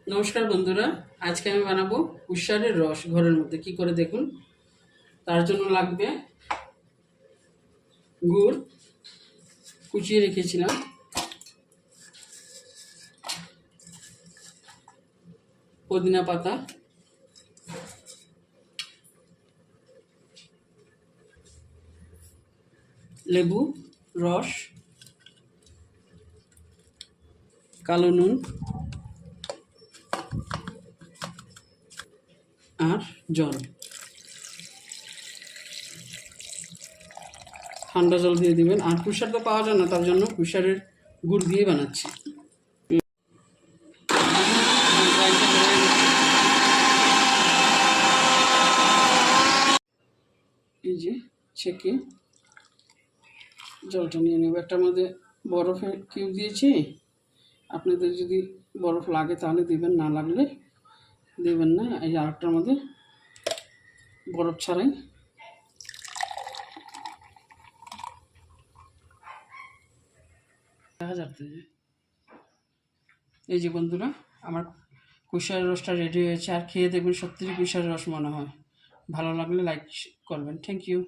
নমস্কার বন্ধুরা, আজকে আমি বানাবো কুশারের রস ঘরের মধ্যে কি করে দেখুন। তার জন্য লাগবে গুড় কুচিয়ে রেখেছিলাম, পুদিনা পাতা, লেবু রস, কালো নুন আর জল, ঠান্ডা জল দিয়ে দিবেন। আর কুশার তো পাওয়া যায় না, তার জন্য কুশারের গুড় দিয়ে বানাচ্ছি। এই যে ছেঁকে জলটা নিয়ে নেব। একটার মধ্যে বরফের কিউব দিয়েছি, আপনাদের যদি বরফ লাগে তাহলে দিবেন, না লাগলে দেবেন না। এই আরেকটার মধ্যে বরফ ছাড়াই দেখা যাচ্ছে। এই যে বন্ধুরা, আমার কুশারের রসটা রেডি হয়েছে। আর খেয়ে দেখবেন সত্যিই কুশারের রস মনে হয়। ভালো লাগলে লাইক করবেন। Thank you.